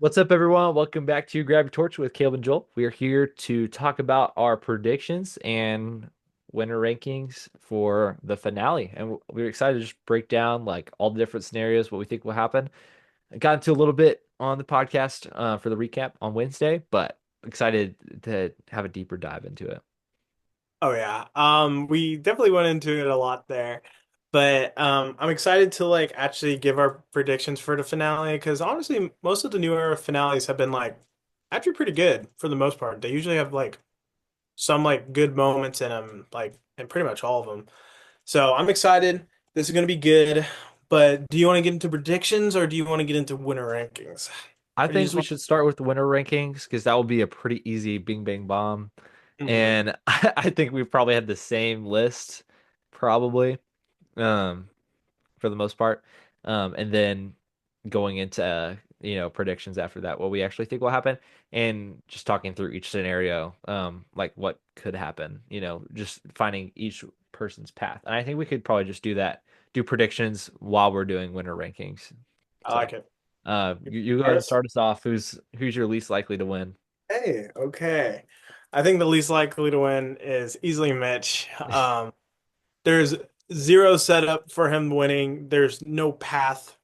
What's up, everyone? Welcome back to Grab Your Torch with Kaleb and Joel. We are here to talk about our predictions and winner rankings for the finale. And we're excited to just break down like all the different scenarios, what we think will happen. I got into a little bit on the podcast for the recap on Wednesday, but excited to have a deeper dive into it. Oh yeah. We definitely went into it a lot there. But I'm excited to like actually give our predictions for the finale because honestly, most of the new era finales have been like actually pretty good for the most part. They usually have like some like good moments in them, like in pretty much all of them. So I'm excited. This is gonna be good. But do you want to get into predictions or do you want to get into winner rankings? I Or do you think just we want should start with the winner rankings because that will be a pretty easy bing bang bomb. Mhm. And I think we probably had the same list, probably. Um, for the most part. And then going into predictions after that, what we actually think will happen, and just talking through each scenario, like what could happen, just finding each person's path. And I think we could probably just do that, do predictions while we're doing winner rankings. I So like it. you go ahead and Artists? start us off. Who's your least likely to win? Hey, okay. I think the least likely to win is easily Mitch. There's zero setup for him winning. There's no path.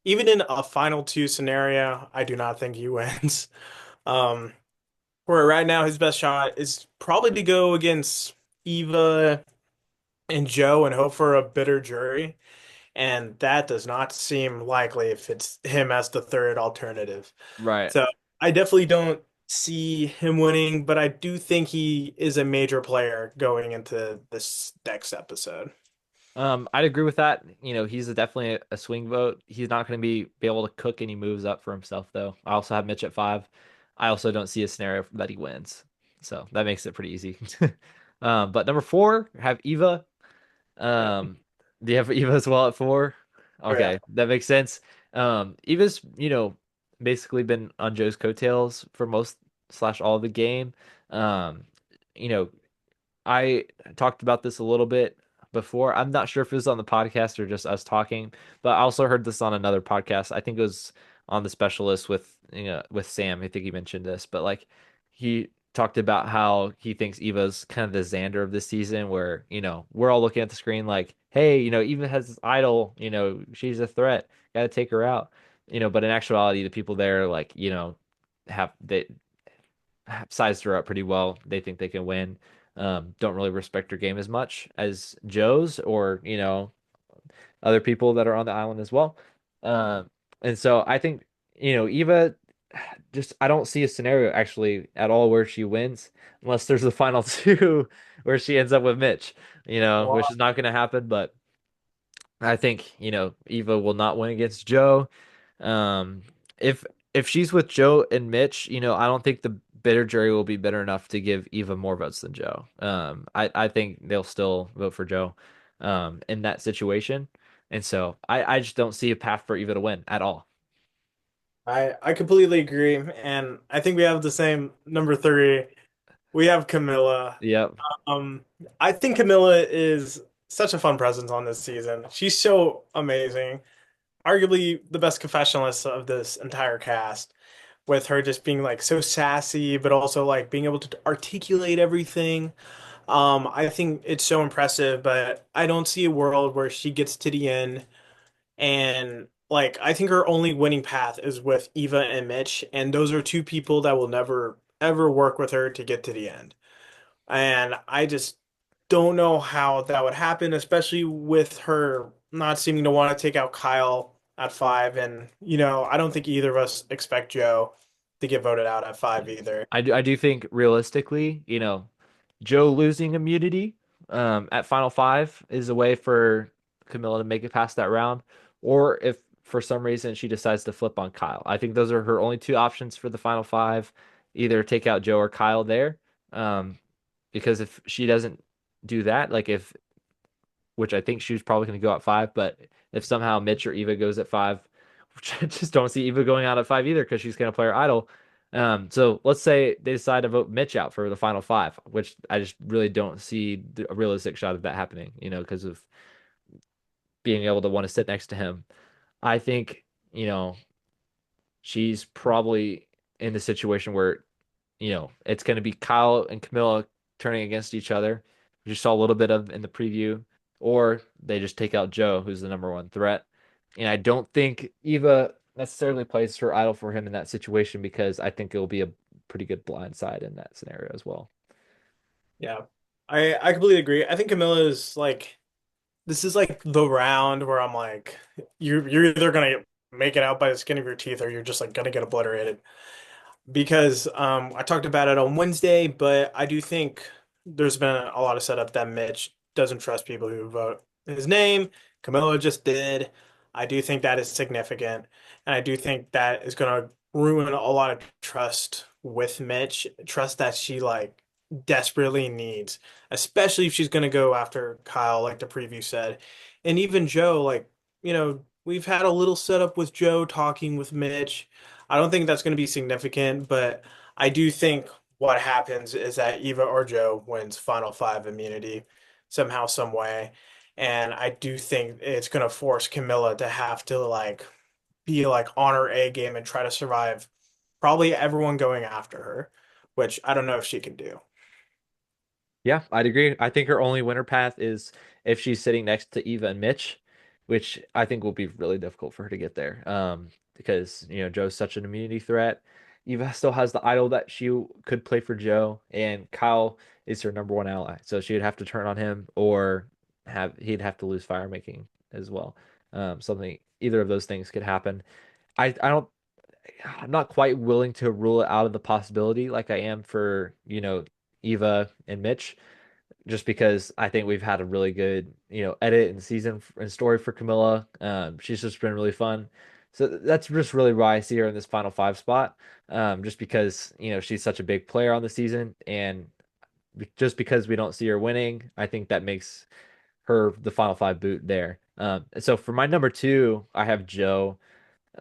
Even in a final two scenario, I do not think he wins. Um, where right now his best shot is probably to go against Eva and Joe and hope for a bitter jury. And that does not seem likely if it's him as the third alternative. Right. So I definitely don't see him winning, but I do think he is a major player going into this next episode. I'd agree with that. He's definitely a swing vote. He's not going to be able to cook any moves up for himself, though. I also have Mitch at five. I also don't see a scenario that he wins, so that makes it pretty easy. But number four, have Eva. Yeah. Um, do you have Eva as well at four? Oh yeah. Okay, that makes sense. Eva's, basically been on Joe's coattails for most slash all of the game. Um, you know, I talked about this a little bit before. I'm not sure if it was on the podcast or just us talking, but I also heard this on another podcast. I think it was on the specialist with Sam. I think he mentioned this, but like he talked about how he thinks Eva's kind of the Xander of this season, where we're all looking at the screen like, hey, Eva has this idol, she's a threat, got to take her out, but in actuality, the people there like have they sized her up pretty well. They think they can win. Don't really respect her game as much as Joe's or, other people that are on the island as well. And so I think, Eva just I don't see a scenario actually at all where she wins unless there's the final two where she ends up with Mitch, which Wow. is not going to happen, but I think, Eva will not win against Joe. Um, if she's with Joe and Mitch, I don't think the bitter jury will be bitter enough to give Eva more votes than Joe. I think they'll still vote for Joe, in that situation. And so I just don't see a path for Eva to win at all. I completely agree, and I think we have the same number three. We have Camilla. Yep. Um, I think Camilla is such a fun presence on this season. She's so amazing. Arguably the best confessionalist of this entire cast, with her just being like so sassy, but also like being able to articulate everything. I think it's so impressive, but I don't see a world where she gets to the end and like I think her only winning path is with Eva and Mitch, and those are two people that will never ever work with her to get to the end. And I just don't know how that would happen, especially with her not seeming to want to take out Kyle at five. And, I don't think either of us expect Joe to get voted out at five either. I do think realistically, Joe losing immunity at Final Five is a way for Camilla to make it past that round, or if for some reason she decides to flip on Kyle. I think those are her only two options for the Final Five, either take out Joe or Kyle there. Um, because if she doesn't do that, like if which I think she was probably going to go at five, but if somehow Mitch or Eva goes at five, which I just don't see Eva going out at five either because she's going to play her idol. So let's say they decide to vote Mitch out for the final five, which I just really don't see a realistic shot of that happening, because of being able to want to sit next to him. I think, you know, she's probably in the situation where, it's going to be Kyle and Camilla turning against each other, which you saw a little bit of in the preview, or they just take out Joe, who's the number one threat. And I don't think Eva necessarily plays her idol for him in that situation because I think it will be a pretty good blind side in that scenario as well. Yeah. I completely agree. I think Camilla is like this is like the round where I'm like you're either gonna make it out by the skin of your teeth or you're just like gonna get obliterated. Because I talked about it on Wednesday, but I do think there's been a lot of setup that Mitch doesn't trust people who vote his name. Camilla just did. I do think that is significant, and I do think that is going to ruin a lot of trust with Mitch, trust that she like desperately needs, especially if she's going to go after Kyle, like the preview said, and even Joe. Like we've had a little setup with Joe talking with Mitch. I don't think that's going to be significant, but I do think what happens is that Eva or Joe wins Final Five immunity somehow, some way. And I do think it's going to force Camilla to have to like be like on her A game and try to survive probably everyone going after her, which I don't know if she can do. Yeah, I'd agree. I think her only winner path is if she's sitting next to Eva and Mitch, which I think will be really difficult for her to get there. Because Joe's such an immunity threat. Eva still has the idol that she could play for Joe, and Kyle is her number one ally. So she would have to turn on him, or he'd have to lose fire making as well. Something either of those things could happen. I don't. I'm not quite willing to rule it out of the possibility like I am for Eva and Mitch, just because I think we've had a really good, edit and season and story for Camilla. She's just been really fun. So that's just really why I see her in this final five spot. Just because, she's such a big player on the season, and just because we don't see her winning, I think that makes her the final five boot there. So for my number two, I have Joe,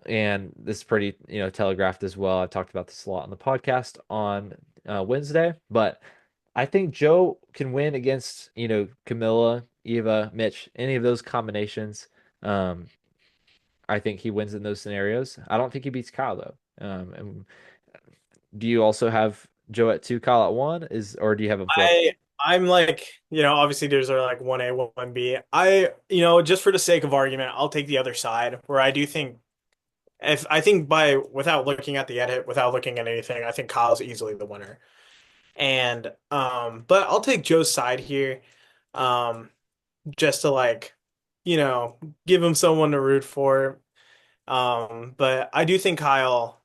and this is pretty, telegraphed as well. I've talked about this a lot on the podcast on Wednesday, but I think Joe can win against, Camilla, Eva, Mitch, any of those combinations. Um, I think he wins in those scenarios. I don't think he beats Kyle though. And do you also have Joe at two, Kyle at one? Or do you have him flipped? I'm like, obviously there's like 1A, 1B. Just for the sake of argument, I'll take the other side where I do think if I think by without looking at the edit, without looking at anything, I think Kyle's easily the winner. And but I'll take Joe's side here. Um, just to like, you know, give him someone to root for. But I do think Kyle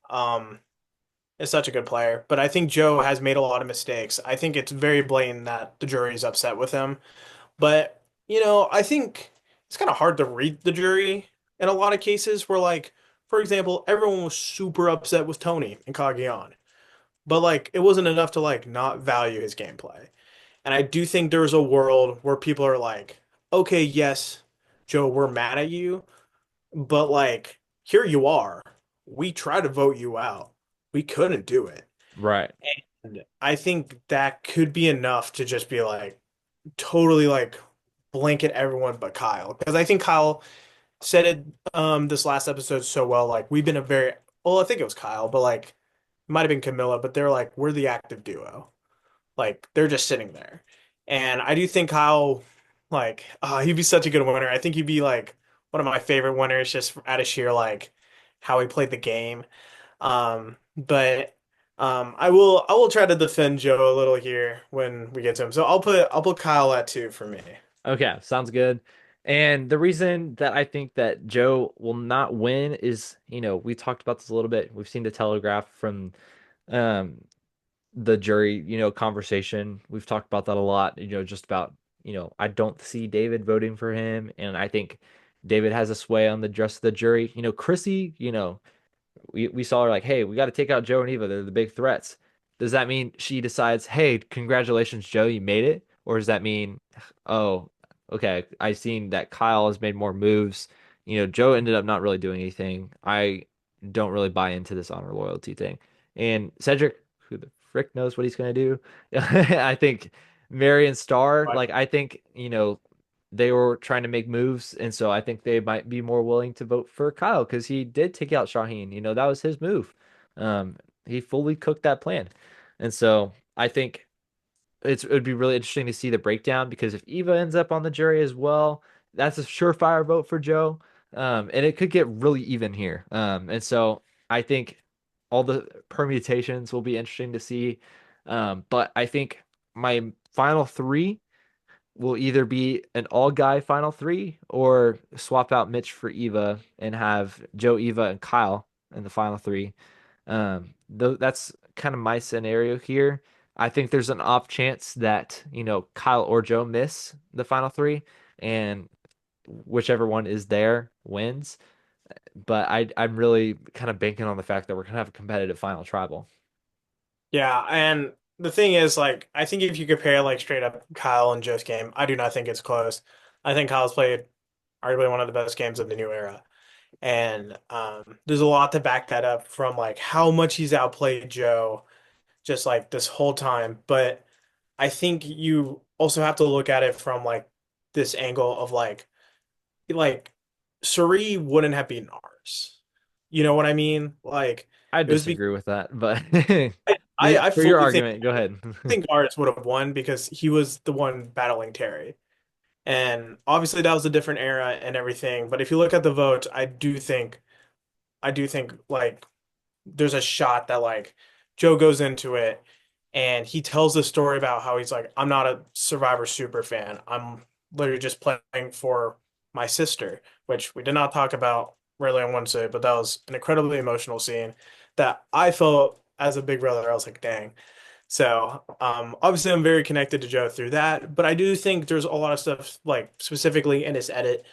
is such a good player, but I think Joe has made a lot of mistakes. I think it's very blatant that the jury's upset with him. But, I think it's kind of hard to read the jury in a lot of cases where like, for example, everyone was super upset with Tony and Cagayan. But like it wasn't enough to like not value his gameplay. And I do think there's a world where people are like, okay, yes, Joe, we're mad at you, but like here you are. We tried to vote you out. We couldn't do it. Right. And I think that could be enough to just be like totally like blanket everyone but Kyle. Because I think Kyle said it this last episode so well. Like we've been a very well, I think it was Kyle, but like it might have been Camilla, but they're like, we're the active duo. Like they're just sitting there. And I do think Kyle, like, he'd be such a good winner. I think he'd be like one of my favorite winners just out of sheer like how he played the game. But I will try to defend Joe a little here when we get to him. So I'll put Kyle at two for me. Okay, sounds good. And the reason that I think that Joe will not win is, we talked about this a little bit. We've seen the telegraph from um the jury, conversation. We've talked about that a lot, just about, I don't see David voting for him, and I think David has a sway on the rest of the jury. Chrissy, we saw her like, hey, we got to take out Joe and Eva. They're the big threats. Does that mean she decides, hey, congratulations, Joe, you made it? Or does that mean, oh, okay, I've seen that Kyle has made more moves. Joe ended up not really doing anything. I don't really buy into this honor loyalty thing. And Cedric, who the frick knows what he's going to do? I think Mary and Star, But like, I think, they were trying to make moves, and so I think they might be more willing to vote for Kyle because he did take out Shaheen. That was his move. He fully cooked that plan, and so I think it would be really interesting to see the breakdown because if Eva ends up on the jury as well, that's a surefire vote for Joe. And it could get really even here. And so I think all the permutations will be interesting to see. But I think my final three will either be an all guy final three or swap out Mitch for Eva and have Joe, Eva, and Kyle in the final three. That's kind of my scenario here. I think there's an off chance that, Kyle or Joe miss the final three and whichever one is there wins. But I'm really kind of banking on the fact that we're gonna have a competitive final tribal. Yeah, and the thing is, like, I think if you compare like straight up Kyle and Joe's game, I do not think it's close. I think Kyle's played arguably one of the best games of the new era. And there's a lot to back that up from like how much he's outplayed Joe just like this whole time. But I think you also have to look at it from like this angle of like Suri wouldn't have beaten ours. You know what I mean? Like I it was because disagree with that, but I for your fully argument, go ahead. think ours would have won because he was the one battling Terry. And obviously that was a different era and everything. But if you look at the votes, I do think like there's a shot that like Joe goes into it and he tells the story about how he's like, I'm not a Survivor super fan. I'm literally just playing for my sister, which we did not talk about really on Wednesday, but that was an incredibly emotional scene that I felt as a big brother. I was like, dang. So, obviously, I'm very connected to Joe through that, but I do think there's a lot of stuff, like specifically in his edit,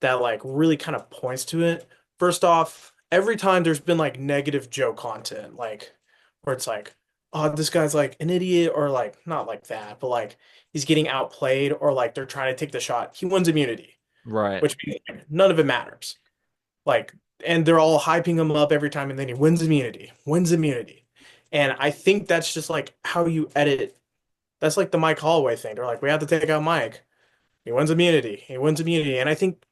that like really kind of points to it. First off, every time there's been like negative Joe content, like where it's like, oh, this guy's like an idiot, or like not like that, but like he's getting outplayed, or like they're trying to take the shot, he wins immunity, Right. which means like, none of it matters. Like, and they're all hyping him up every time, and then he wins immunity, wins immunity. And I think that's just like how you edit. That's like the Mike Holloway thing. They're like, we have to take out Mike. He wins immunity. He wins immunity. And I think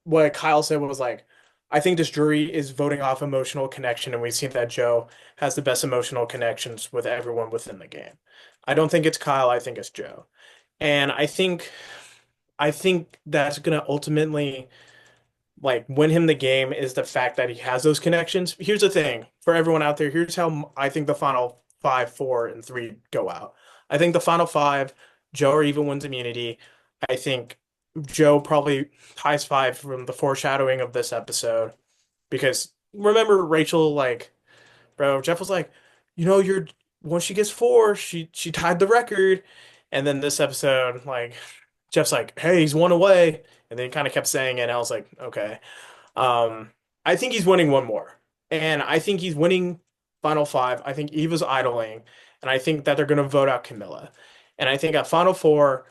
what Kyle said was like, I think this jury is voting off emotional connection, and we've seen that Joe has the best emotional connections with everyone within the game. I don't think it's Kyle. I think it's Joe. And I think that's gonna ultimately like win him the game is the fact that he has those connections. Here's the thing for everyone out there. Here's how I think the final five, four, and three go out. I think the final five, Joe or even wins immunity. I think Joe probably ties five from the foreshadowing of this episode because remember Rachel, like, bro, Jeff was like, you're once she gets four, she tied the record. And then this episode, like, Jeff's like, hey, he's one away. And then he kind of kept saying it, and I was like, okay. Um, I think he's winning one more. And I think he's winning Final Five. I think Eva's idling. And I think that they're going to vote out Camilla. And I think at Final Four,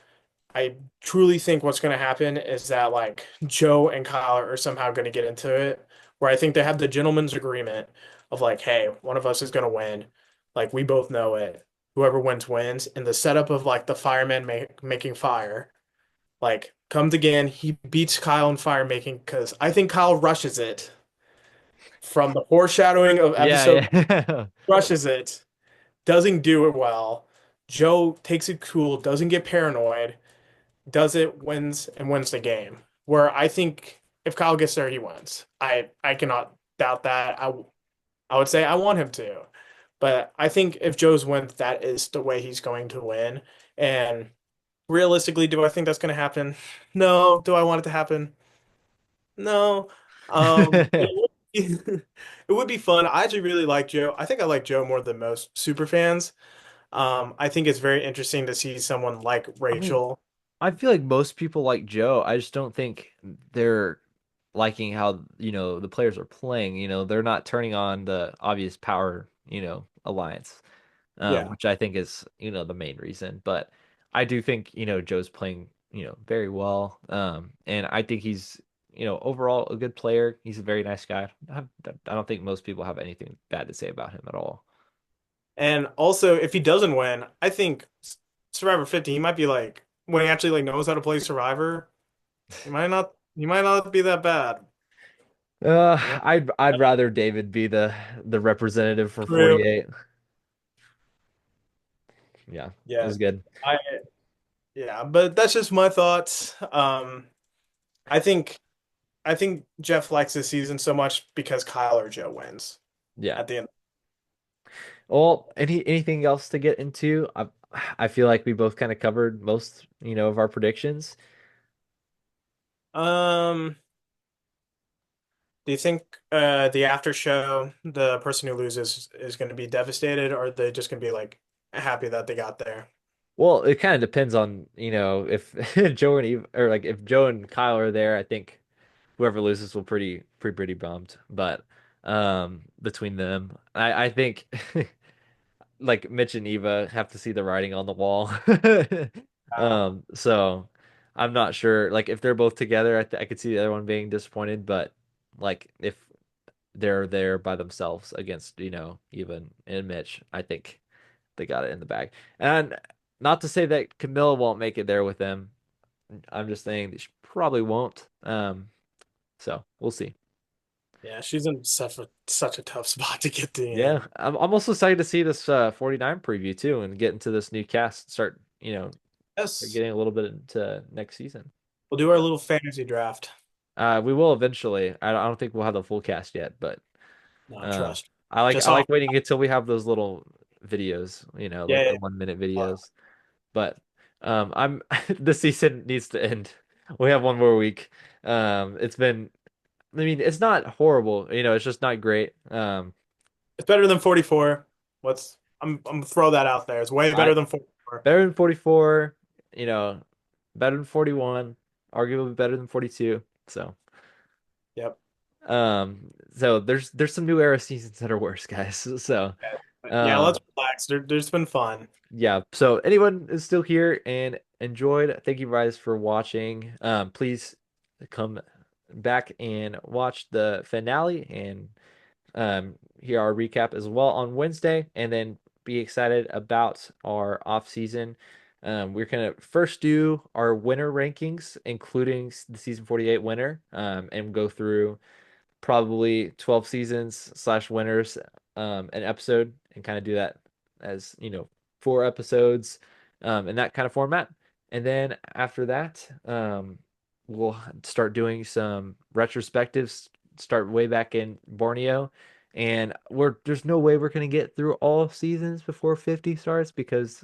I truly think what's going to happen is that like Joe and Kyle are somehow going to get into it, where I think they have the gentleman's agreement of like, hey, one of us is going to win. Like we both know it. Whoever wins wins. And the setup of like the fireman making fire like comes again. He beats Kyle in fire making because I think Kyle rushes it from the foreshadowing of Yeah, episode, yeah. rushes it, doesn't do it well. Joe takes it cool, doesn't get paranoid, does it, wins, and wins the game. Where I think if Kyle gets there, he wins. I cannot doubt that. I would say I want him to. But I think if Joe's wins, that is the way he's going to win. And realistically, do I think that's going to happen? No. Do I want it to happen? No. But it would be fun. I actually really like Joe. I think I like Joe more than most super fans. I think it's very interesting to see someone like I mean, Rachel. I feel like most people like Joe. I just don't think they're liking how, the players are playing. They're not turning on the obvious power, alliance, Yeah. which I think is, the main reason. But I do think, Joe's playing, very well. And I think he's, overall a good player. He's a very nice guy. I don't think most people have anything bad to say about him at all. And also, if he doesn't win, I think Survivor 50, he might be like when he actually like knows how to play Survivor, he might not be that bad. You know? I'd rather David be the representative for True. 48. Yeah, it Yeah. was good. I yeah, but that's just my thoughts. I think I think Jeff likes this season so much because Kyle or Joe wins Yeah. at the end. Well, anything else to get into? I feel like we both kind of covered most, of our predictions. Um, do you think the after show, the person who loses is going to be devastated, or are they just going to be like happy that they got there? Well, it kind of depends on, if Joe and Eve or like if Joe and Kyle are there, I think whoever loses will pretty bummed. But between them, I think like Mitch and Eva have to see the writing on the wall. So I'm not sure. Like if they're both together, I could see the other one being disappointed. But like if they're there by themselves against, Eva and Mitch, I think they got it in the bag. And not to say that Camilla won't make it there with them. I'm just saying that she probably won't. So we'll see. Yeah, she's in such a tough spot to get to in. Yeah, I'm also excited to see this 49 preview too and get into this new cast. Start, start Yes, getting a little bit into next season. we'll do our little fantasy draft. We will eventually. I don't think we'll have the full cast yet, but No, uh, trust. I Just like off. waiting until we have those little videos, Yeah, like yeah, the 1 minute yeah. videos. But I'm the season needs to end. We have one more week. It's been. I mean, it's not horrible. It's just not great. It's better than 44. I'm gonna throw that out there. It's way I better than 44. better than 44. You know, better than 41. Arguably better than 42. Yep. So there's some new era seasons that are worse, guys. So, Yeah, but yeah, let's um, relax. There's been fun. yeah. So anyone is still here and enjoyed, thank you guys for watching. Please come back and watch the finale and hear our recap as well on Wednesday, and then be excited about our off season. We're gonna first do our winner rankings, including the season 48 winner, and go through probably 12 seasons slash winners an episode and kind of do that as 4 episodes in that kind of format. And then after that, we'll start doing some retrospectives, start way back in Borneo. And there's no way we're gonna get through all seasons before 50 starts because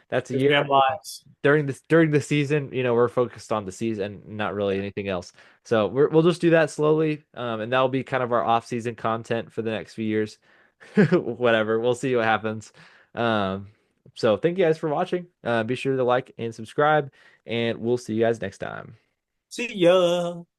that's a Because year. we have lives. During the season, we're focused on the season, not really anything else. So we'll just do that slowly, and that'll be kind of our off-season content for the next few years. Whatever, we'll see what happens. Um, so thank you guys for watching. Be sure to like and subscribe, and we'll see you guys next time. See ya.